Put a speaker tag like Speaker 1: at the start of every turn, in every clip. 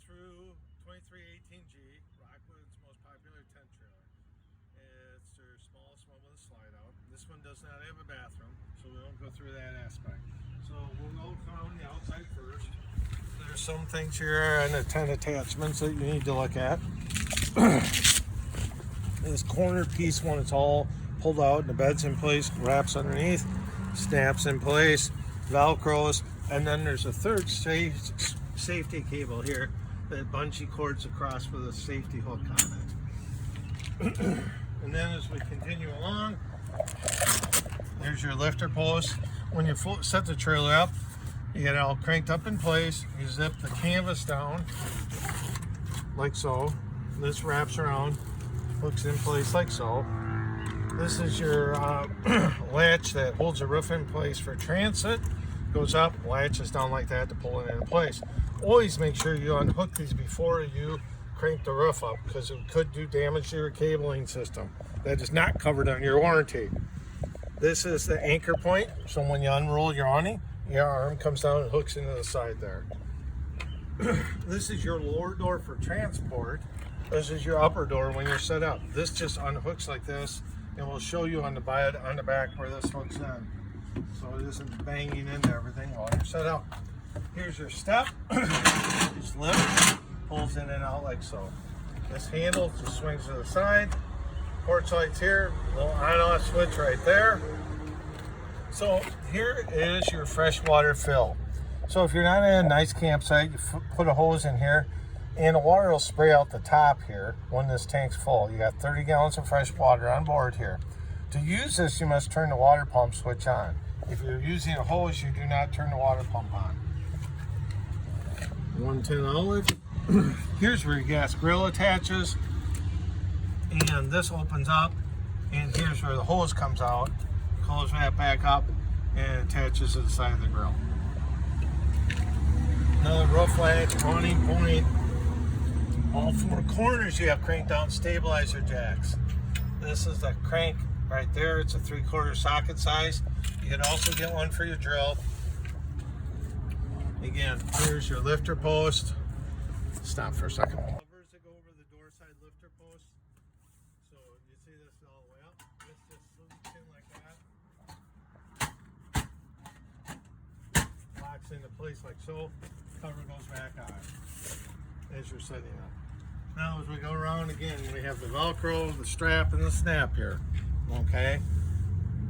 Speaker 1: through 2318G, Rockwood's most popular tent trailer. It's their smallest one with a slide out. This one does not have a bathroom, so we won't go through that aspect. So we'll go around the outside first. There's some things here and the tent attachments that you need to look at. This corner piece, when it's all pulled out and the bed's in place, wraps underneath, snaps in place, velcros, and then there's a third safety cable here that bungee cords across with a safety hook on it. And then as we continue along, there's your lifter post. When you set the trailer up, you get it all cranked up in place. You zip the canvas down like so. This wraps around, hooks in place like so. This is your latch that holds the roof in place for transit. Goes up, latches down like that to pull it into place. Always make sure you unhook these before you crank the roof up, because it could do damage to your cabling system. That is not covered on your warranty. This is the anchor point, so when you unroll your awning, your arm comes down and hooks into the side there. This is your lower door for transport. This is your upper door when you're set up. This just unhooks like this, and we'll show you on the back where this hooks in, so it isn't banging into everything while you're set up. Here's your step. Just lift, pulls in and out like so. This handle just swings to the side. Porch lights here, little on-off switch right there. So here is your freshwater fill. So if you're not in a nice campsite, you put a hose in here, and the water will spray out the top here when this tank's full. You got 30 gallons of fresh water on board here. To use this, you must turn the water pump switch on. If you're using a hose, you do not turn the water pump on. 110 outlet. Here's where your gas grill attaches, and this opens up, and here's where the hose comes out. Close that back up and attaches to the side of the grill. Another roof latch, awning point. All four corners you have crank down stabilizer jacks. This is the crank right there. It's a 3/4 socket size. You can also get one for your drill. Again, here's your lifter post. Stop for a second. Levers that go over the door side lifter post. So you see this all the way up. This just loops in like that. Locks into place like so. Cover goes back on as you're setting up. Now as we go around again, we have the Velcro, the strap, and the snap here. Okay.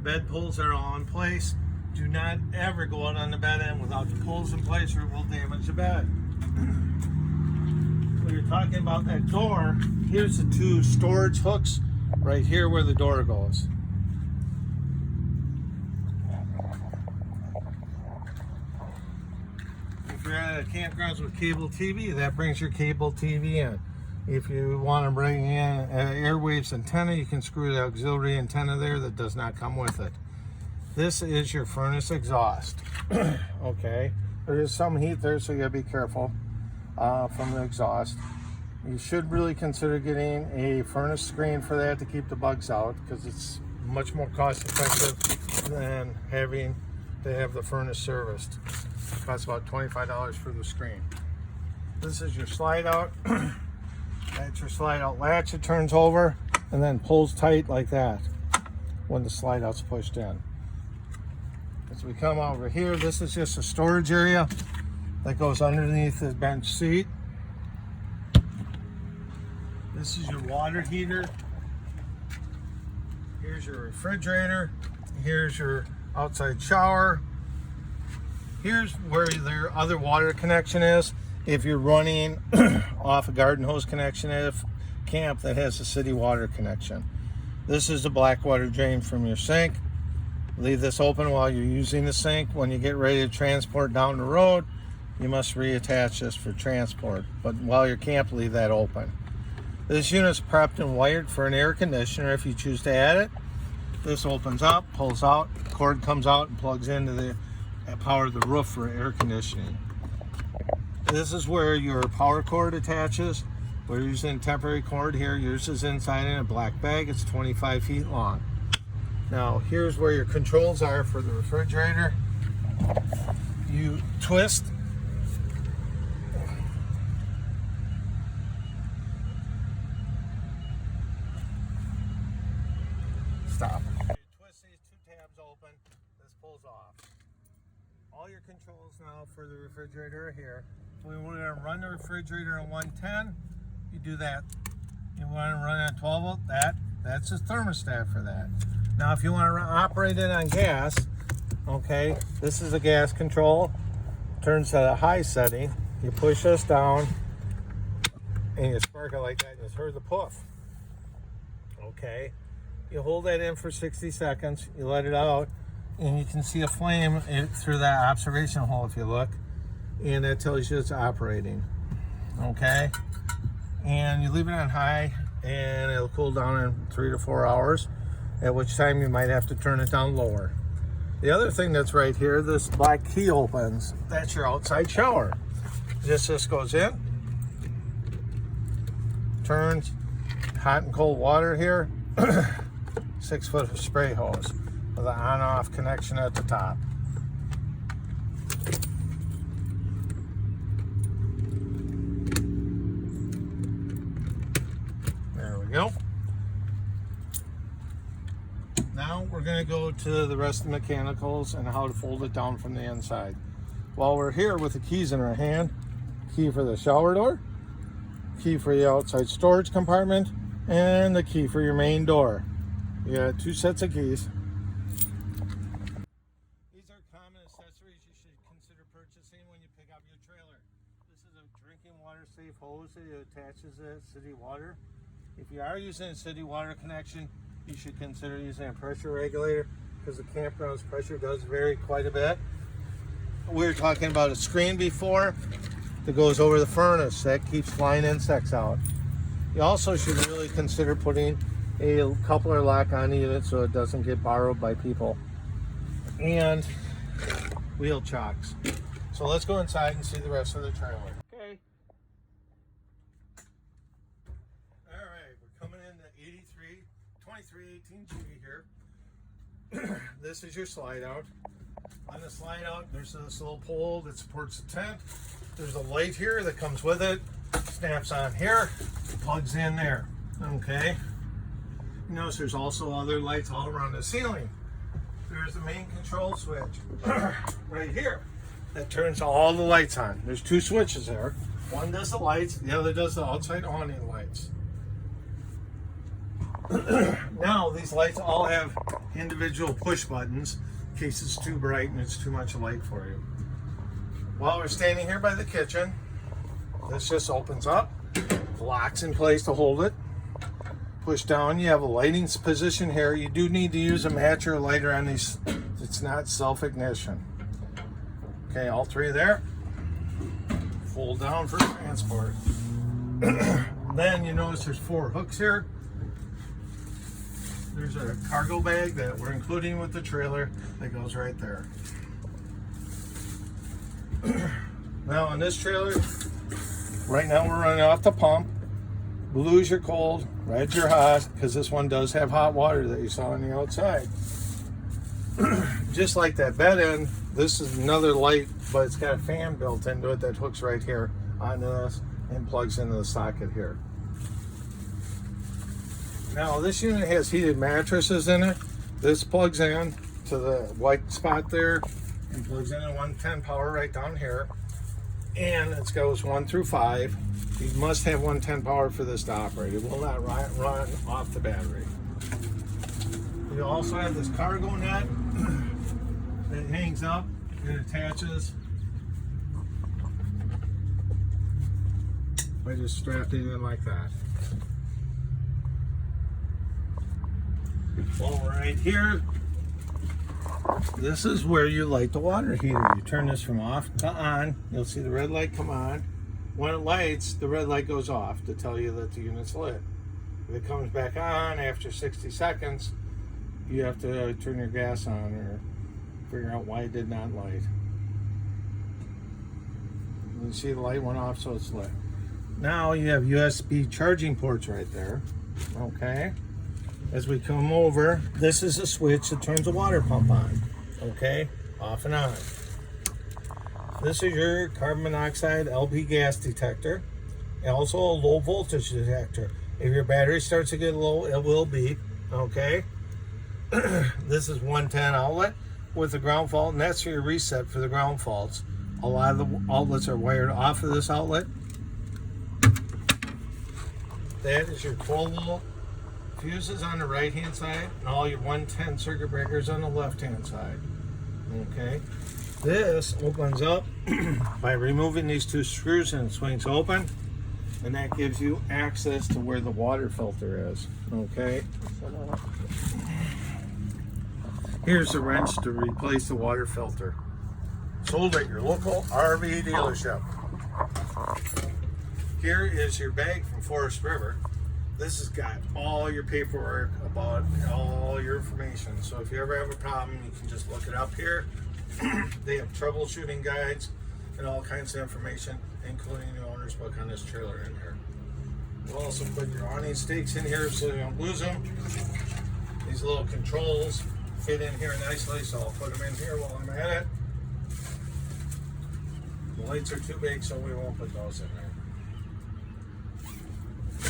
Speaker 1: Bed pulls are all in place. Do not ever go out on the bed end without the pulls in place, or it will damage the bed. When you're talking about that door, here's the two storage hooks right here where the door goes. If you're at a campground with cable TV, that brings your cable TV in. If you want to bring in an Airwaves antenna, you can screw the auxiliary antenna there that does not come with it. This is your furnace exhaust. Okay, there is some heat there, so you gotta be careful from the exhaust. You should really consider getting a furnace screen for that to keep the bugs out, because it's much more cost effective than having to have the furnace serviced. It costs about $25 for the screen. This is your slide out. That's your slide out latch. It turns over and then pulls tight like that when the slide out's pushed in. As we come over here, this is just a storage area that goes underneath the bench seat. This is your water heater. Here's your refrigerator. Here's your outside shower. Here's where their other water connection is. If you're running off a garden hose connection at a camp that has a city water connection. This is the black water drain from your sink. Leave this open while you're using the sink. When you get ready to transport down the road, you must reattach this for transport. But while you're camp, leave that open. This unit's prepped and wired for an air conditioner if you choose to add it. This opens up, pulls out, the cord comes out and plugs into the power of the roof for air conditioning. This is where your power cord attaches. We're using temporary cord here. Yours is inside in a black bag. It's 25 feet long. Now here's where your controls are for the refrigerator. You twist stop. You twist these two tabs open, this pulls off. All your controls now for the refrigerator are here. If we want to run the refrigerator on 110, you do that. You want to run at 12 volt, that's a thermostat for that. Now if you want to operate it on gas, okay, this is a gas control. Turns to the high setting. You push this down and you spark it like that. You just heard the puff. Okay, you hold that in for 60 seconds. You let it out, and you can see a flame through that observation hole if you look, and that tells you it's operating. Okay, and you leave it on high, and it'll cool down in 3 to 4 hours. At which time you might have to turn it down lower. The other thing that's right here, this black key opens. That's your outside shower. This goes in, turns, hot and cold water here, 6 foot spray hose with an on-off connection at the top. There we go. Now we're going to go to the rest of the mechanicals and how to fold it down from the inside. While we're here with the keys in our hand, key for the shower door, key for the outside storage compartment, and the key for your main door. You got 2 sets of keys. These are common accessories you should consider purchasing when you pick up your trailer. This is a drinking water safe hose that attaches to city water. If you are using a city water connection, you should consider using a pressure regulator because the campground's pressure does vary quite a bit. We were talking about a screen before that goes over the furnace that keeps flying insects out. You also should really consider putting a coupler lock on the unit so it doesn't get borrowed by people. And wheel chocks. So let's go inside and see the rest of the trailer. Okay. All right, we're coming in the 2318G here. This is your slide out. On the slide out, there's this little pole that supports the tent. There's a light here that comes with it. Snaps on here, plugs in there. Okay. Notice there's also other lights all around the ceiling. There's the main control switch right here that turns all the lights on. There's 2 switches there. One does the lights, the other does the outside awning lights. Now these lights all have individual push buttons in case it's too bright and it's too much light for you. While we're standing here by the kitchen, this just opens up, locks in place to hold it. Push down, you have a lighting position here. You do need to use a match or a lighter on these. It's not self-ignition. Okay, all 3 there. Fold down for transport. Then you notice there's 4 hooks here. There's a cargo bag that we're including with the trailer that goes right there. Now on this trailer, right now we're running off the pump. Blue's your cold, red's your hot, because this one does have hot water that you saw on the outside. Just like that bed end, this is another light, but it's got a fan built into it that hooks right here onto this and plugs into the socket here. Now this unit has heated mattresses in it. This plugs in to the white spot there and plugs in a 110 power right down here. And it goes 1 through 5. You must have 110 power for this to operate. It will not run off the battery. You also have this cargo net that hangs up and attaches by just strapping it in like that. Well, right here, this is where you light the water heater. You turn this from off to on. You'll see the red light come on. When it lights, the red light goes off to tell you that the unit's lit. If it comes back on after 60 seconds, you have to turn your gas on or figure out why it did not light. You see the light went off, so it's lit. Now you have USB charging ports right there. Okay. As we come over, this is a switch that turns the water pump on. Okay, off and on. This is your carbon monoxide LP gas detector. And also a low voltage detector. If your battery starts to get low, it will beep. Okay. This is 110 outlet with a ground fault, and that's your reset for the ground faults. A lot of the outlets are wired off of this outlet. That is your 12 volt fuses on the right hand side, and all your 110 circuit breakers on the left hand side. Okay, this opens up by removing these two screws, and it swings open, and that gives you access to where the water filter is. Okay, here's the wrench to replace the water filter. Sold at your local RV dealership. Here is your bag from Forest River. This has got all your paperwork about all your information. So if you ever have a problem, you can just look it up here. They have troubleshooting guides and all kinds of information, including the owner's book on this trailer in here. We'll also put your awning stakes in here so you don't lose them. These little controls fit in here nicely, so I'll put them in here while I'm at it. The lights are too big, so we won't put those in there.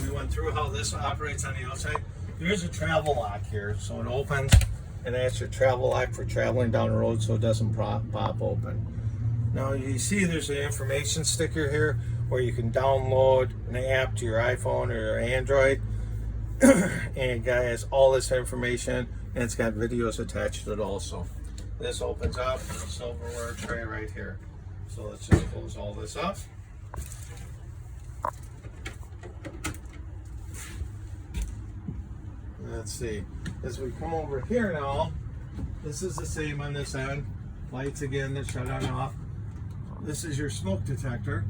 Speaker 1: We went through how this operates on the outside. There is a travel lock here, so it opens, and that's your travel lock for traveling down the road so it doesn't pop open. Now you see there's an information sticker here where you can download an app to your iPhone or your Android, and it has all this information, and it's got videos attached to it also. This opens up, silverware tray right here. So let's just close all this up. Let's see. As we come over here now, this is the same on this end. Lights again that shut on and off. This is your smoke detector.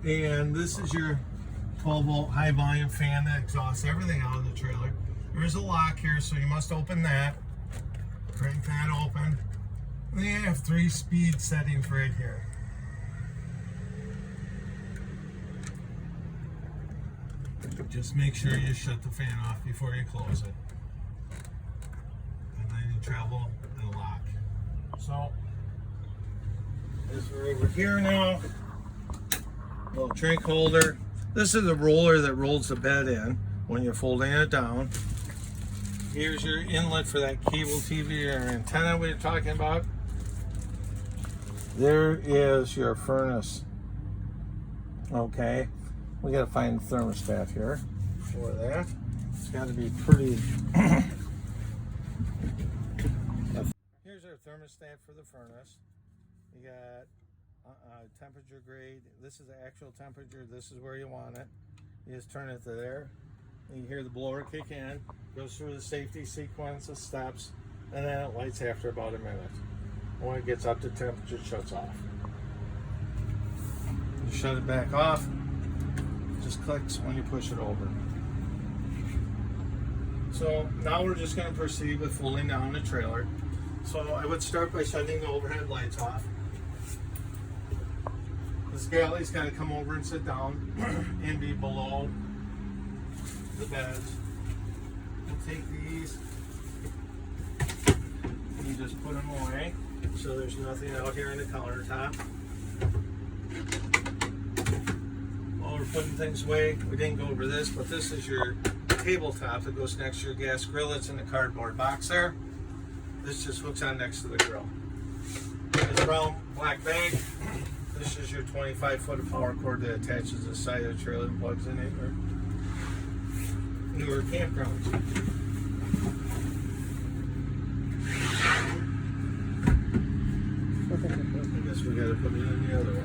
Speaker 1: And this is your 12 volt high volume fan that exhausts everything out of the trailer. There's a lock here, so you must open that. Crank that open. And then you have 3 speed settings right here. Just make sure you shut the fan off before you close it. And then you travel and lock. So, as we're over here now, little drink holder. This is a roller that rolls the bed in when you're folding it down. Here's your inlet for that cable TV or antenna we were talking about. There is your furnace. Okay, we gotta find the thermostat here for that. It's got to be pretty. Here's our thermostat for the furnace. You got temperature grade. This is the actual temperature. This is where you want it. You just turn it to there. And you hear the blower kick in. Goes through the safety sequence of steps, and then it lights after about a minute. When it gets up to temperature, it shuts off. You shut it back off. It just clicks when you push it over. So now we're just going to proceed with folding down the trailer. So I would start by shutting the overhead lights off. This galley's got to come over and sit down and be below the beds. We'll take these and you just put them away so there's nothing out here in the countertop. While we're putting things away, we didn't go over this, but this is your tabletop that goes next to your gas grill. It's in the cardboard box there. This just hooks on next to the grill. This brown black bag. This is your 25-foot of power cord that attaches to the side of the trailer and plugs in it. Or newer campgrounds. I guess we got to put it in the other way.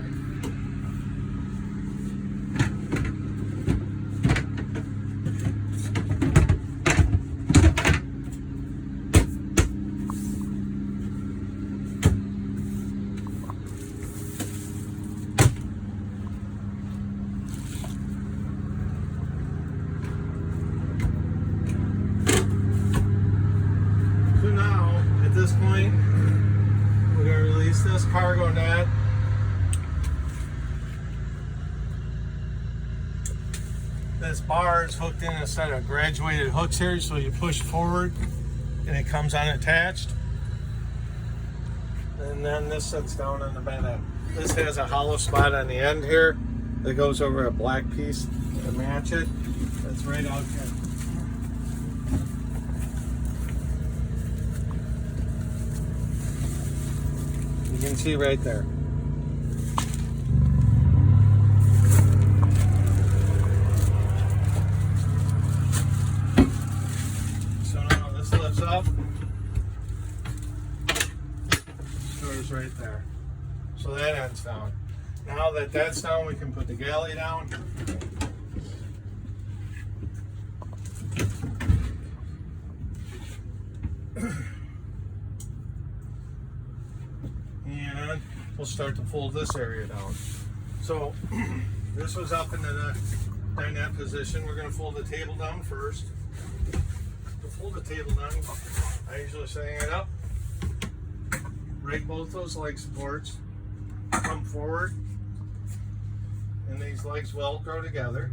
Speaker 1: This cargo net. This bar is hooked in a set of graduated hooks here, so you push forward and it comes unattached. And then this sits down on the bed end. This has a hollow spot on the end here that goes over a black piece to match it. That's right out here. You can see right there. So now this lifts up. Stores right there. So that end's down. Now that that's down, we can put the galley down. And we'll start to fold this area down. So this was up into the dinette position. We're going to fold the table down first. To fold the table down, I usually set it up, right both those leg supports, come forward, and these legs Velcro together.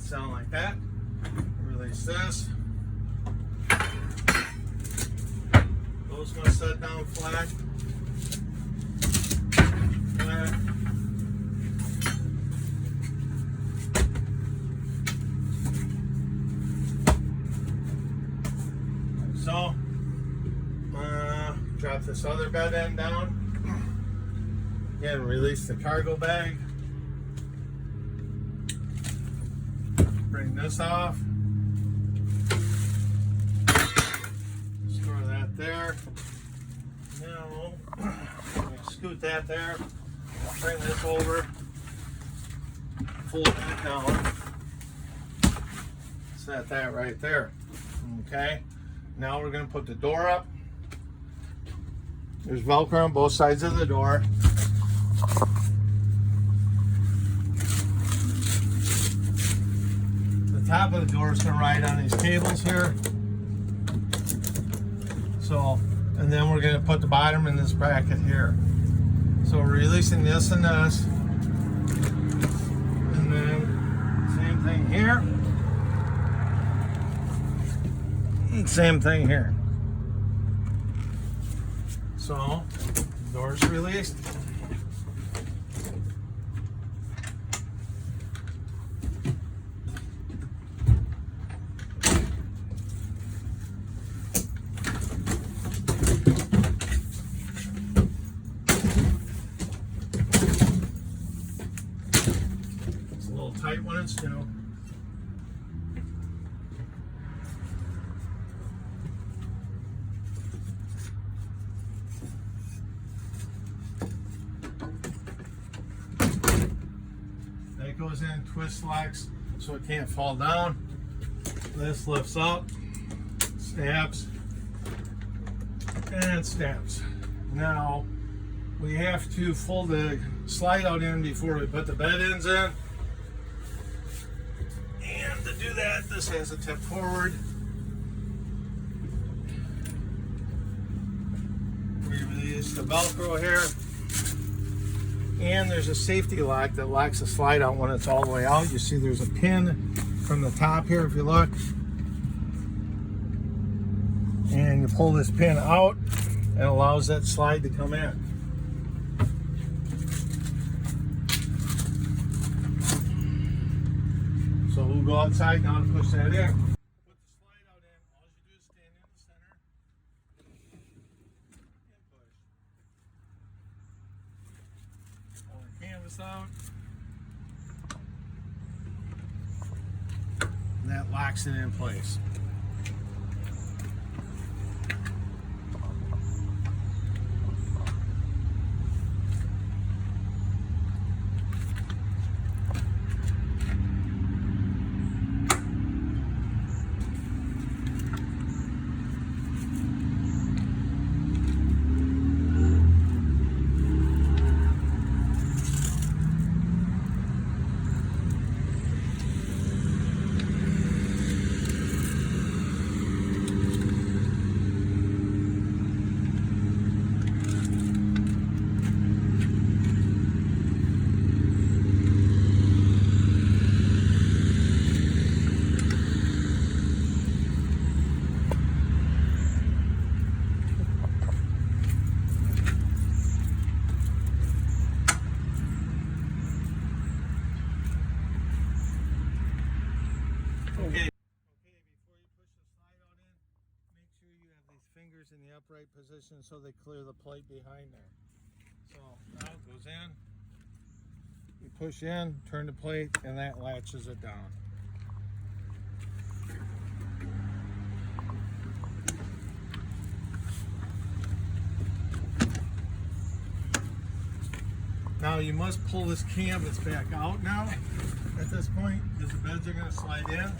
Speaker 1: Down like that. Release this. Those must set down flat. Flat. So, drop this other bed end down. Again, release the cargo bag. Bring this off. Store that there. Now, scoot that there. Bring this over. Fold that down. Set that right there. Okay. Now we're going to put the door up. There's Velcro on both sides of the door. Top of the door is going to ride on these cables here. So, and then we're going to put the bottom in this bracket here. So we're releasing this and this. And then same thing here. And same thing here. So, the door's released. Tight when it's new. That goes in, twist locks so it can't fall down. This lifts up, snaps, and snaps. Now we have to fold the slide out in before we put the bed ends in. To do that, this has a tip forward. We release the Velcro here. And there's a safety lock that locks the slide out when it's all the way out. You see there's a pin from the top here if you look. And you pull this pin out and it allows that slide to come in. So we'll go outside now and push that in. Put the slide out in. All you do is stand in the center and push. Pull the canvas out. And that locks it in place. gears in the upright position so they clear the plate behind there. So now it goes in, you push in, turn the plate, and that latches it down. Now you must pull this canvas back out now at this point because the beds are going to slide in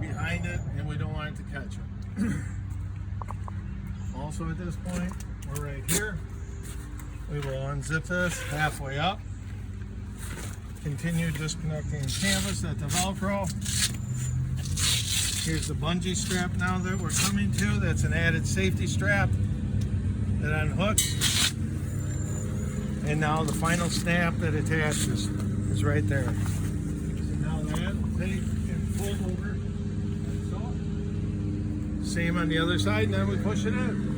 Speaker 1: behind it and we don't want it to catch it. Also at this point, we're right here. We will unzip this halfway up. Continue disconnecting the canvas at the Velcro. Here's the bungee strap now that we're coming to. That's an added safety strap that unhooks. And now the final snap that attaches is right there. So now that will take and fold over like so. Same on the other side, and then we push it in.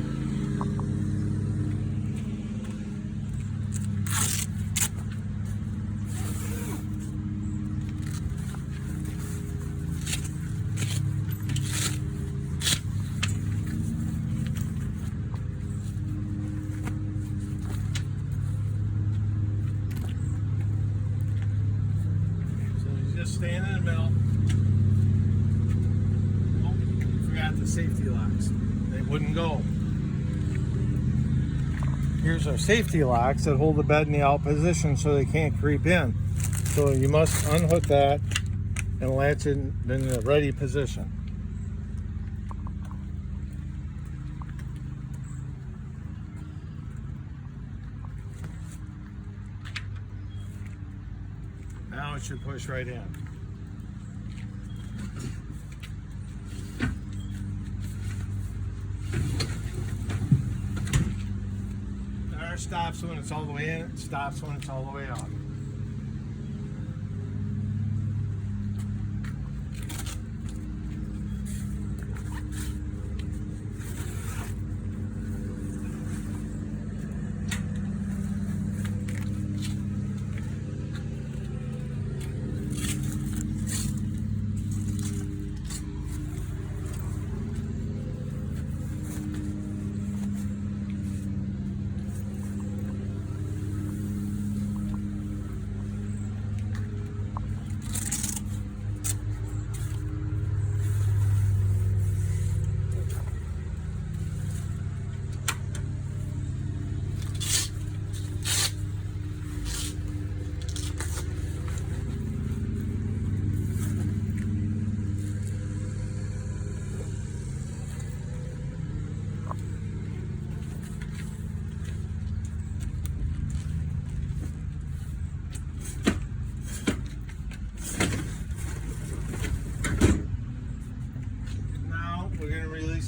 Speaker 1: Stand in the middle. Oh, forgot the safety locks. They wouldn't go. Here's our safety locks that hold the bed in the out position so they can't creep in. So you must unhook that and latch it in the ready position. Now it should push right in. Ours stops when it's all the way in, it stops when it's all the way out.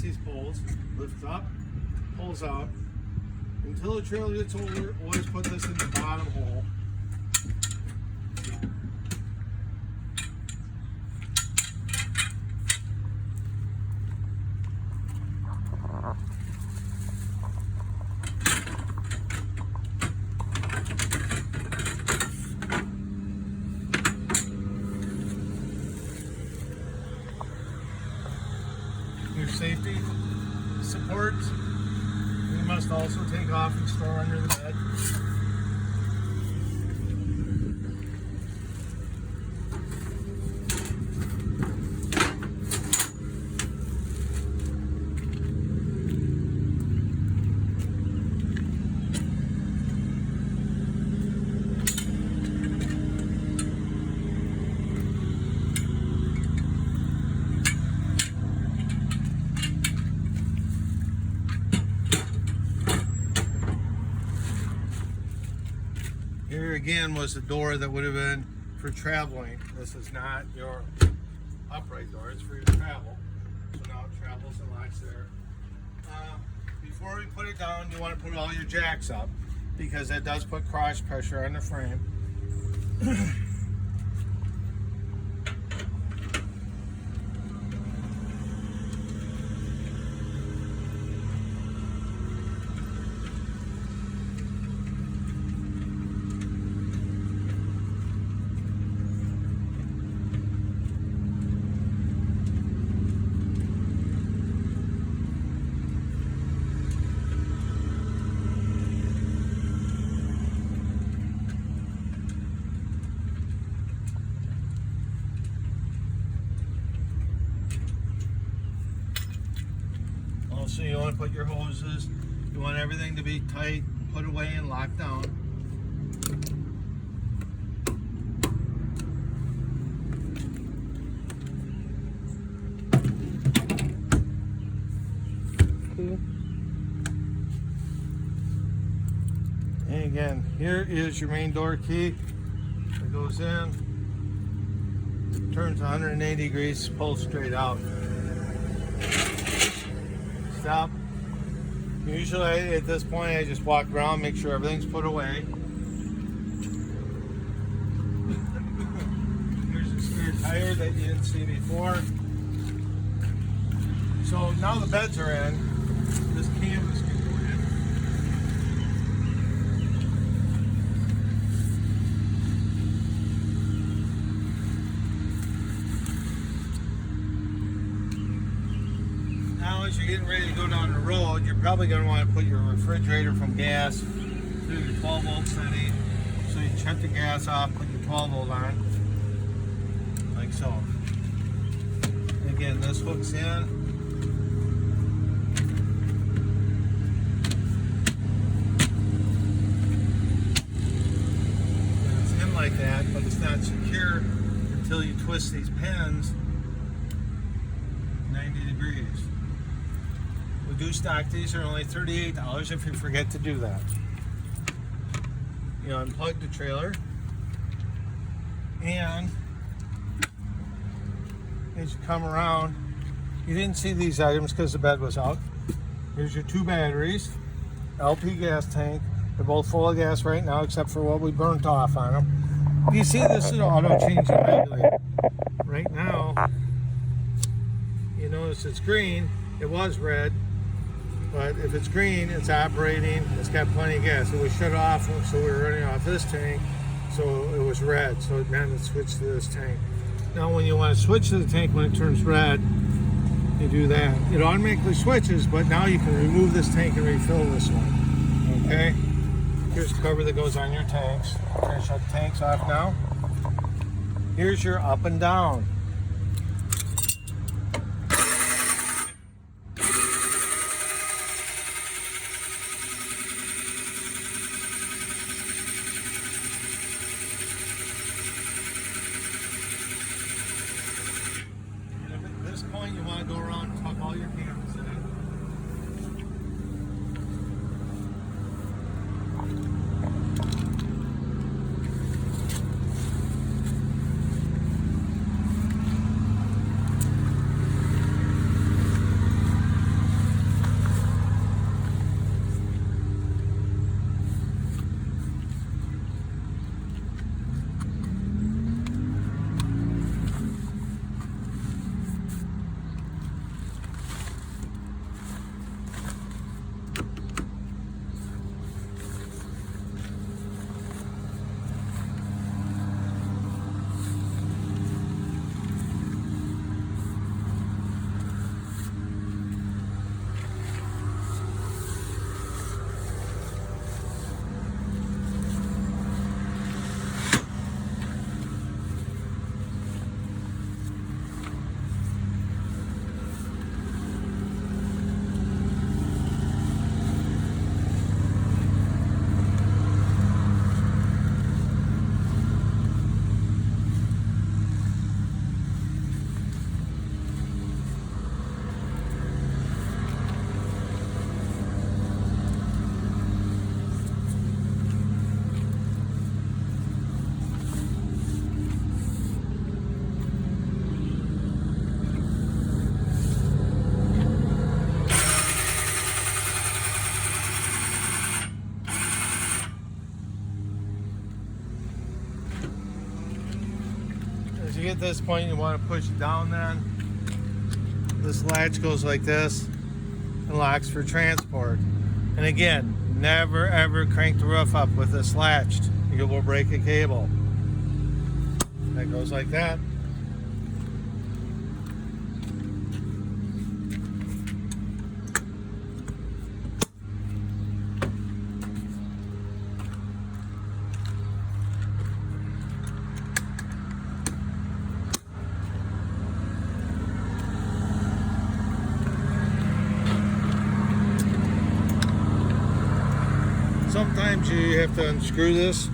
Speaker 1: These poles, lifts up, pulls out. Until the trailer gets over, always put this in the bottom hole. Your safety support, you must also take off and store under the bed. Here again was the door that would have been for traveling. This is not your upright door, it's for your travel. So now it travels and locks there. Before we put it down, you want to put all your jacks up because that does put cross pressure on the frame. So you want to put your hoses, you want everything to be tight, put away and locked down. And again, here is your main door key. It goes in, turns 180 degrees, pulls straight out. Stop. Usually at this point I just walk around, make sure everything's put away. Here's a spare tire that you didn't see before. So now the beds are in, this canvas can go in. Now as you're getting ready to go down the road, you're probably going to want to put your refrigerator from gas through your 12 volt setting. So you shut the gas off, put your 12 volt on, like so. Again, this hooks in. Like that, but it's not secure until you twist these pins 90 degrees. We do stock these are only $38 if you forget to do that. You unplug the trailer, and as you come around, you didn't see these items because the bed was out. Here's your 2 batteries, LP gas tank. They're both full of gas right now except for what we burnt off on them. You see this is auto change and regulate. Right now, you notice it's green. It was red, but if it's green, it's operating. It's got plenty of gas. It was shut off, so we were running off this tank, so it was red. So it meant to switch to this tank. Now, when you want to switch to the tank when it turns red, you do that. It automatically switches, but now you can remove this tank and refill this one. Okay. Here's the cover that goes on your tanks. I'm going to shut the tanks off now. Here's your up and down. And at this point you want to go around and tuck all your cameras in. As you get this point, you want to push it down then. This latch goes like this and locks for transport. And again, never ever crank the roof up with this latched. You will break a cable. That goes like that. Sometimes you have to unscrew this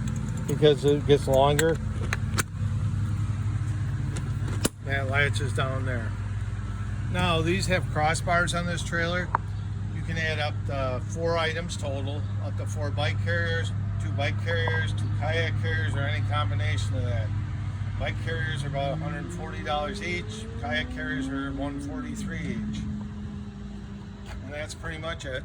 Speaker 1: because it gets longer. That latch is down there. Now these have crossbars on this trailer. You can add up to 4 items total, up to 4 bike carriers, 2 bike carriers, 2 kayak carriers, or any combination of that. Bike carriers are about $140 each. Kayak carriers are $143 each. And that's pretty much it.